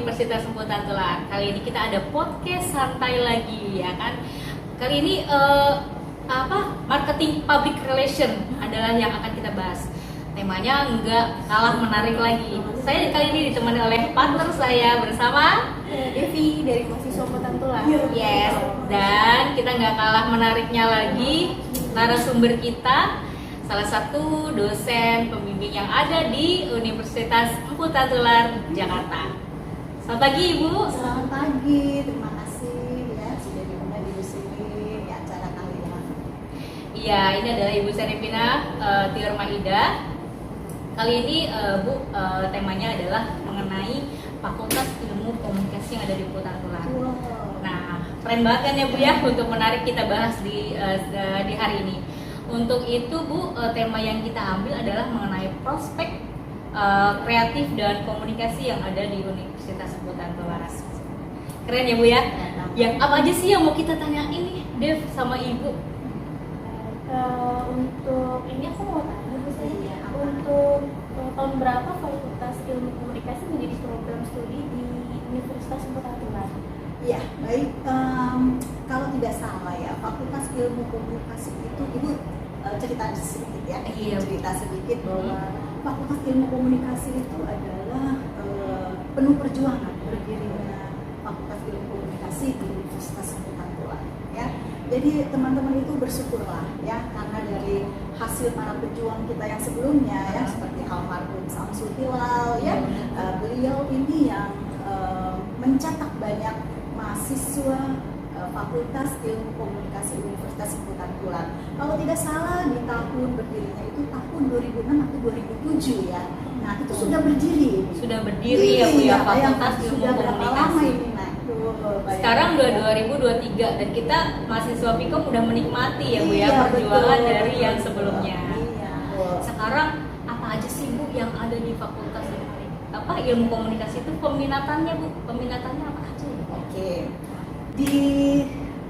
Universitas Semputan Tular. Kali ini kita ada podcast santai lagi, ya kan? Kali ini marketing public relation adalah yang akan kita bahas. Temanya nggak kalah menarik lagi. Saya kali ini ditemani oleh partner saya bersama Devi dari mahasiswa Semputan Tular. Yes, dan kita nggak kalah menariknya lagi, narasumber kita salah satu dosen pembimbing yang ada di Universitas Semputan Tular Jakarta. Selamat pagi Ibu. Selamat pagi, terima kasih ya sudah diundang di sini di acara kalian. Iya, ini adalah Ibu Serifina Tior Maida. Kali ini Bu, temanya adalah mengenai Fakultas Ilmu Komunikasi yang ada di Semputan Tular. Wow. Nah, keren banget kan ya Bu ya untuk menarik kita bahas di hari ini. Untuk itu Bu, tema yang kita ambil adalah mengenai prospek kreatif dan komunikasi yang ada di Universitas Semputan Tular. Keren ya Bu ya? Yang apa aja sih yang mau kita tanyain nih, Dev sama Ibu? Untuk ini aku mau tanya Bu saya, untuk tahun berapa Fakultas Ilmu Komunikasi menjadi program studi di Universitas Semputan Tular? Ya, baik. Kalau tidak salah ya, Fakultas Ilmu Komunikasi itu Ibu cerita sedikit ya. Iya. Cerita sedikit bahwa Fakultas Ilmu Komunikasi itu adalah penuh perjuangan berdirinya Fakultas Ilmu Komunikasi di Universitas Semputan Tular. Ya, jadi teman-teman itu bersyukurlah ya, karena dari hasil para pejuang kita yang sebelumnya ya, seperti almarhum Samsul Hilal ya, beliau ini yang mencetak banyak mahasiswa Fakultas Ilmu Komunikasi Universitas Semputan Tular. Kalau tidak salah di tahun berdirinya itu tahun 2006 atau 2007 ya. Nah, itu sudah berdiri. Sudah berdiri ya Bu ya, Fakultas Ilmu sudah berapa lama Komunikasi. ini? Nah, Sekarang udah 2023 dan kita mahasiswa Fikom udah menikmati ya Bu ya, Iya, perjuangan betul, dari betul, yang betul. sebelumnya. Iya. Sekarang apa aja sih Bu yang ada di Fakultas Ilmu Komunikasi itu, peminatannya Bu? Peminatannya apa aja? Oke. Di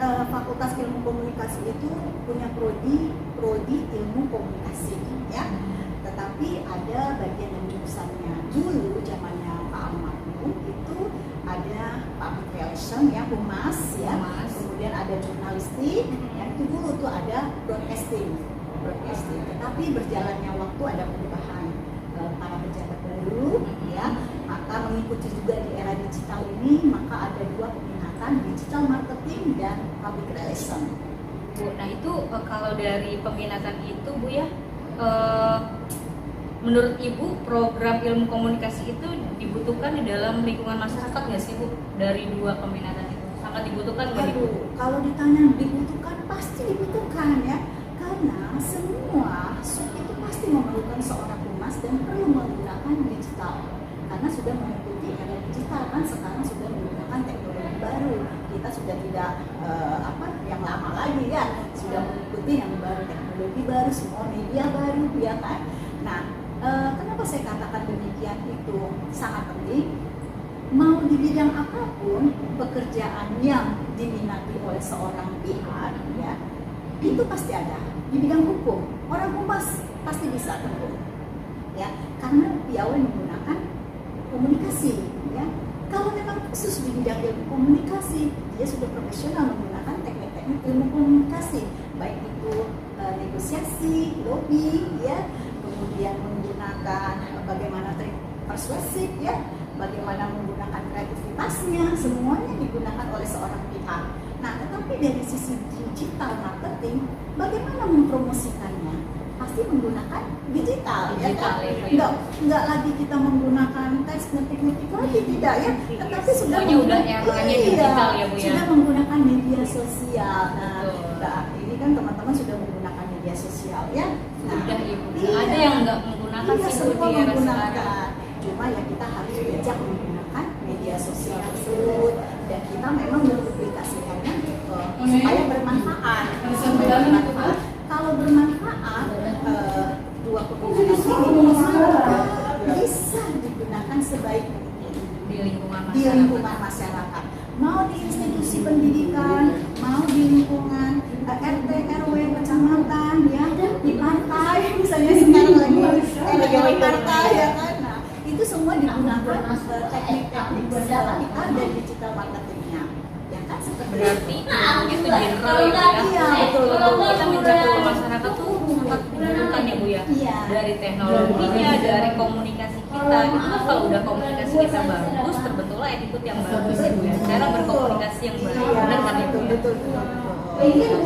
Fakultas Ilmu Komunikasi itu punya prodi Ilmu Komunikasi ya. Tetapi ada bagian dan jurusannya. Dulu zamannya Pak Almarhum itu ada public relation ya, humas ya. Kemudian ada jurnalistik, yang itu dulu tuh ada broadcasting. Tetapi berjalannya waktu ada perubahan para pejabat baru ya, maka mengikuti juga di era digital ini, maka ada dua peminatan, digital marketing dan public relation. Bu, nah itu kalau dari peminatan itu Bu ya, menurut Ibu program ilmu komunikasi itu dibutuhkan di dalam lingkungan masyarakat nggak sih Bu? Dari dua peminatan itu sangat dibutuhkan nggak Ibu? Kalau ditanya dibutuhkan, pasti dibutuhkan ya, karena semua itu pasti memerlukan seorang humas dan perlu menggunakan digital, karena sudah mengikuti era digital kan, sekarang sudah menggunakan teknologi baru. Kita sudah tidak yang lama lagi ya, sudah mengikuti yang baru, teknologi baru, semua media baru ya kan. Nah, kenapa saya katakan demikian, itu sangat penting. Mau di bidang apapun pekerjaan yang diminati oleh seorang pihak ya, itu pasti ada. Di bidang hukum, orang humas pasti bisa hukum ya, karena piawai menggunakan komunikasi ya. Kalau memang khusus di bidang ilmu komunikasi, dia sudah profesional menggunakan teknik-teknik ilmu komunikasi, baik itu negosiasi, lobby ya, kemudian menggunakan bagaimana trik persuasif ya, bagaimana menggunakan kreativitasnya, semuanya digunakan oleh seorang pihak. Nah, tetapi dari sisi digital marketing, bagaimana mempromosikannya? Pasti menggunakan digital ya kan? Enggak lagi kita menggunakan teks ngetik-ngetik lagi, tidak ya, tetapi sudah udah eranya digital ya Bu ya. Sudah menggunakan media sosial. Nah, ini kan teman-teman sudah menggunakan media sosial ya. Nah, sudah Ibu. Ada yang nggak menggunakan iya, sih Bu semua di era menggunakan. sekarang. Cuma ya kita harus bijak menggunakan media sosial tersebut, dan kita memang mempublikasikannya supaya bermanfaat. Kalau bermanfaat, dua komunikasi ini bisa digunakan sebaik mungkin Di lingkungan masyarakat. Mau di institusi pendidikan, mau di lingkungan RT, RW, kecamatan, ya, di partai, misalnya sekarang lagi partai ya kan. Nah, itu semua semua digunakan teknik-teknik kita dan digital marketingnya, ya kan seperti Berarti itu. itu general ya Bu ya. Iya, betul. Kita menjangkau masyarakat tuh sangat dibutuhkan ya Bu ya. Iya. Dari teknologinya, dari komunikasi kita. Itu kan kalau udah komunikasi kita bagus, terbentuklah attitude yang bagus ya Bu ya. Cara berkomunikasi yang baik. Benar kan ya Bu ya? Betul.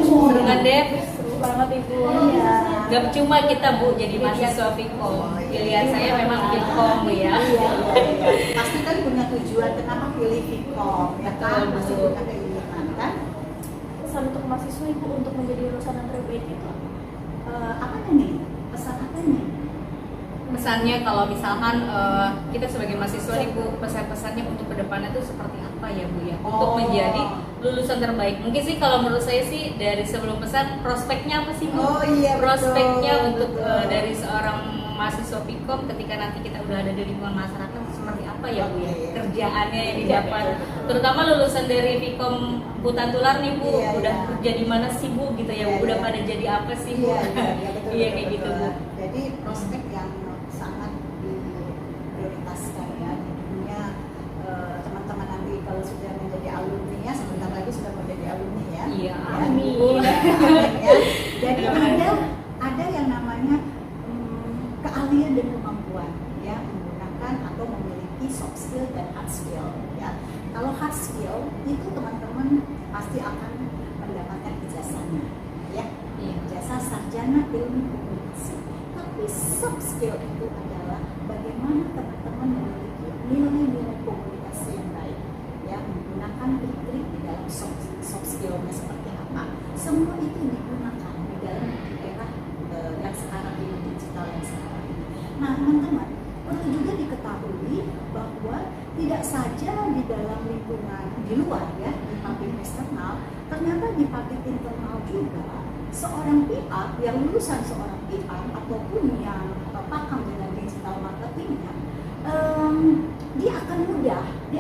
Seru kan Dep? Seru banget Ibu. Iya. Gak cuma kita Bu jadi mahasiswa Vkom. Pilihan saya memang Vkom Bu ya. Iya. Pasti kan punya tujuan kenapa pilih Vkom, ya kan? Pasti punya keinginan kan? Pesan untuk mahasiswa Ibu untuk menjadi lulusan yang terbaik itu Apanya nih? Pesan apa nih? Pesannya kalau misalkan kita sebagai mahasiswa nih Bu, pesan-pesannya untuk kedepannya itu seperti apa ya Bu ya? Untuk menjadi lulusan terbaik. Mungkin sih kalau menurut saya sih dari sebelum pesan prospeknya apa sih Bu? Oh iya, Prospeknya betul, untuk betul. dari seorang mahasiswa Vkom ketika nanti kita udah ada di lingkungan masyarakat seperti apa ya Bu ya? Oke. Kerjaannya yang didapat. Terutama lulusan dari Vkom Hutan Tular nih Bu, Iya, udah iya. kerja di mana sih Bu gitu ya? Iya, Udah iya. pada jadi apa sih Bu? Iya, betul, Iya betul, kayak gitu betul. Bu. Jadi prospek yang sangat diprioritaskan ya di dunia teman-teman nanti kalau sudah menjadi alumni ya, sebentar lagi sudah menjadi alumni ya. Iya, Ya, amin. amin ya. Jadi ada yang namanya keahlian dan kemampuan ya, menggunakan atau memiliki soft skill dan hard skill ya. Kalau hard skill itu teman-teman pasti akan mendapatkan ijazahnya ya. Iya. Ijazah sarjana ilmu komunikasi. Tapi soft skill itu adalah bagaimana teman-teman memiliki nilai-nilai komunikasi yang baik ya, menggunakan trik-trik di dalam soft skill-nya seperti apa. Semua itu digunakan di dalam era yang sekarang ini, digital yang sekarang ini. Nah teman-teman, perlu juga diketahui bahwa tidak saja di dalam lingkungan di luar ya, di publik eksternal, ternyata di publik internal juga seorang PR yang lulusan seorang PR ataupun yang paham dengan digital marketingnya, dia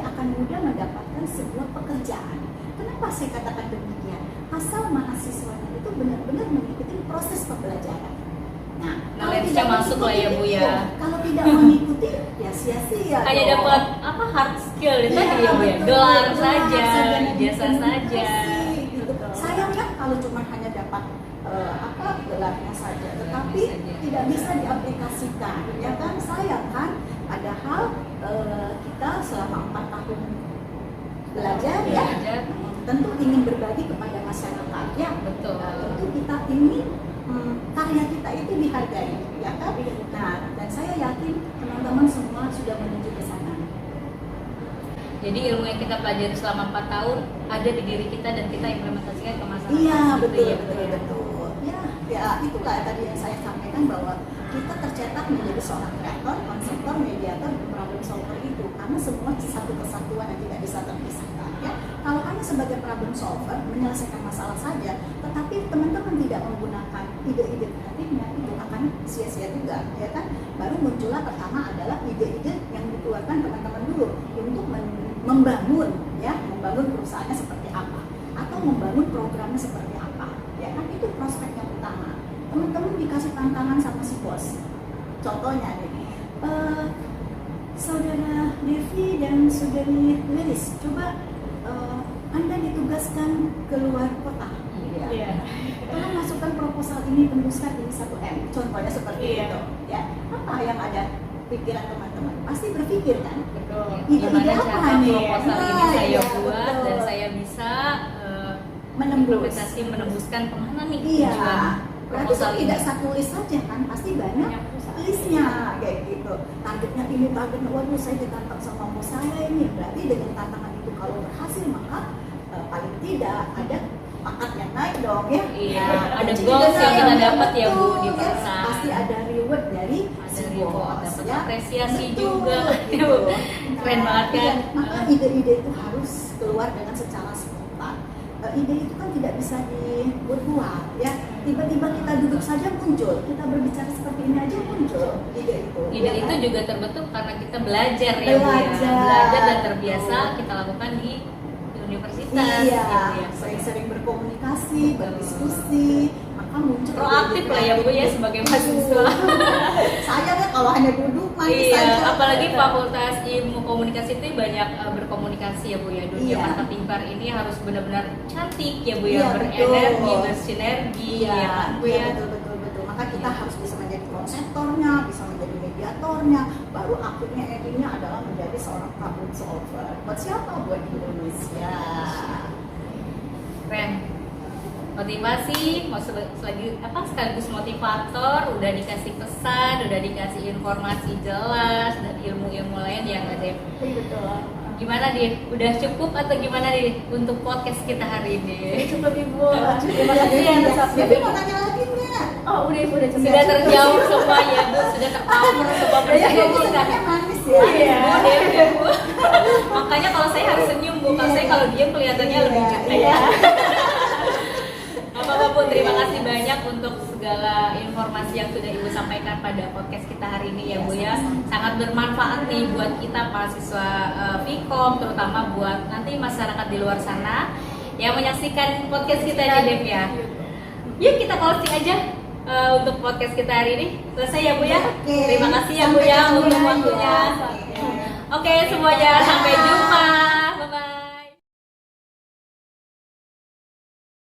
akan mudah mendapatkan sebuah pekerjaan. Kenapa saya katakan demikian? Asal mahasiswanya itu benar-benar mengikuti proses pembelajaran. Nah, kalau Knowledge-nya tidak masuk lah ya, Bu, ya. iya, kalau tidak mengikuti, ya sia-sia. Hanya dong. dapat apa hard skill itu tadi ya Bu ya, betul. gelar Gelar saja, dan ijazah saja. komunikasi, gitu. Sayang kan kalau cuma hanya dapat gelarnya saja, tetapi saja. tidak bisa diaplikasikan, ya kan? Sayang kan? Padahal kita selama 4 tahun belajar ya, Belajar. tentu ingin berbagi kepada masyarakat ya. Betul. Tentu kita ingin karya kita itu dihargai, ya kan? Nah, dan saya yakin teman-teman semua sudah menuju ke sana. Jadi ilmu yang kita pelajari selama 4 tahun ada di diri kita dan kita implementasikan ke masyarakat. Iya, gitu betul, ya, betul, Bu, ya. betul. Ya, itulah tadi yang saya sampaikan bahwa kita tercetak menjadi seorang kreator, konseptor, mediator, dan problem solver itu karena semua satu kesatuan yang tidak bisa terpisahkan. Ya, kalau hanya sebagai problem solver menyelesaikan masalah saja, tetapi teman-teman tidak menggunakan ide-ide kreatifnya, itu akan sia-sia juga, ya kan? Baru muncullah pertama adalah ide-ide yang dikeluarkan teman-teman dulu untuk membangun perusahaannya seperti apa, atau membangun programnya seperti apa, ya kan? Itu prospek yang utama. Teman-teman dikasih tantangan sama si bos. Contohnya nih, saudara Devi dan saudari Lilis, coba Anda ditugaskan keluar kota. Iya. Tolong masukkan proposal ini, tembuskan ini 1M. Contohnya seperti Iya. itu. Ya, apa yang ada pikiran teman-teman? Pasti berpikir kan? Betul. Ide-ide Gimana apa cara nih? proposal ini Nah, saya iya, buat dan betul. saya bisa Menembus. implementasi menembuskan kemana nih Iya. tujuan Berarti proposal ini. tidak satu list saja kan? Pasti banyak listnya kayak gitu. Targetnya ini, targetnya waduh saya ditantang sama bos saya ini. Berarti dengan tantangan itu kalau berhasil maka paling tidak ada pangkat yang naik dong ya. Iya, Nah, ada gaji goals juga yang kita naik, dapat ya, Bu, betul, di ya. perusahaan. Pasti ada reward dari Ada si reward, bos, dapat ya. apresiasi Betul, juga. gitu. Keren banget kan? Iya, maka ide-ide itu harus keluar dengan secara spontan. Ide itu kan tidak bisa dibuat-buat ya, tiba-tiba kita duduk saja muncul, kita berbicara seperti ini aja muncul ide itu. Ide ya itu kan? juga terbentuk karena kita belajar ya, Bu, ya. Belajar dan terbiasa kita lakukan di universitas Iya, gitu ya. sering-sering berkomunikasi, berdiskusi, maka maka muncul Proaktif lah ya Bu ya sebagai mahasiswa. sayangnya kalau hanya duduk manis Iya, saja apalagi fakultas ilmu komunikasi itu banyak berkomunikasi ya Bu ya. Dunia Iya. marketing bar ini harus benar-benar cantik ya Bu Iya, ya, berenergi, betul. bersinergi Iya, ya kan Bu iya, ya. betul. Maka kita Iya. harus bisa menjadi konseptornya, bisa menjadi mediatornya, baru akhirnya endingnya adalah menjadi seorang problem solver. Buat siapa? Buat Indonesia. Keren. Motivasi, sekaligus motivator, udah dikasih pesan, udah dikasih informasi jelas dan ilmu-ilmu lain yang nggak deh. Betul. Gimana Dir? Udah cukup atau gimana Dir untuk podcast kita hari ini? Cukup Ibu. Terima kasih ya atas waktunya. Tapi mau nanya lagi nggak? Oh, udah cukup. Sudah terjawab semua ya Bu, sudah tercover semua pertanyaan kita. Sebenarnya manis ya. Iya, ya, Bu. Makanya kalau saya harus senyum Bu, kalau saya kalau diam kelihatannya lebih jutek ya. Bapak Bu, terima kasih banyak untuk segala informasi yang sudah Ibu sampaikan pada podcast kita hari ini ya Bu ya. Sangat bermanfaat nih buat kita mahasiswa Vkom, terutama buat nanti masyarakat di luar sana yang menyaksikan podcast kita di Dev ya. Yuk kita closing aja untuk podcast kita hari ini. Selesai ya Bu ya. Oke. Terima kasih ya Bu Sampai ya ketemu untuk lagi waktunya. ya. Oke semuanya, sampai jumpa.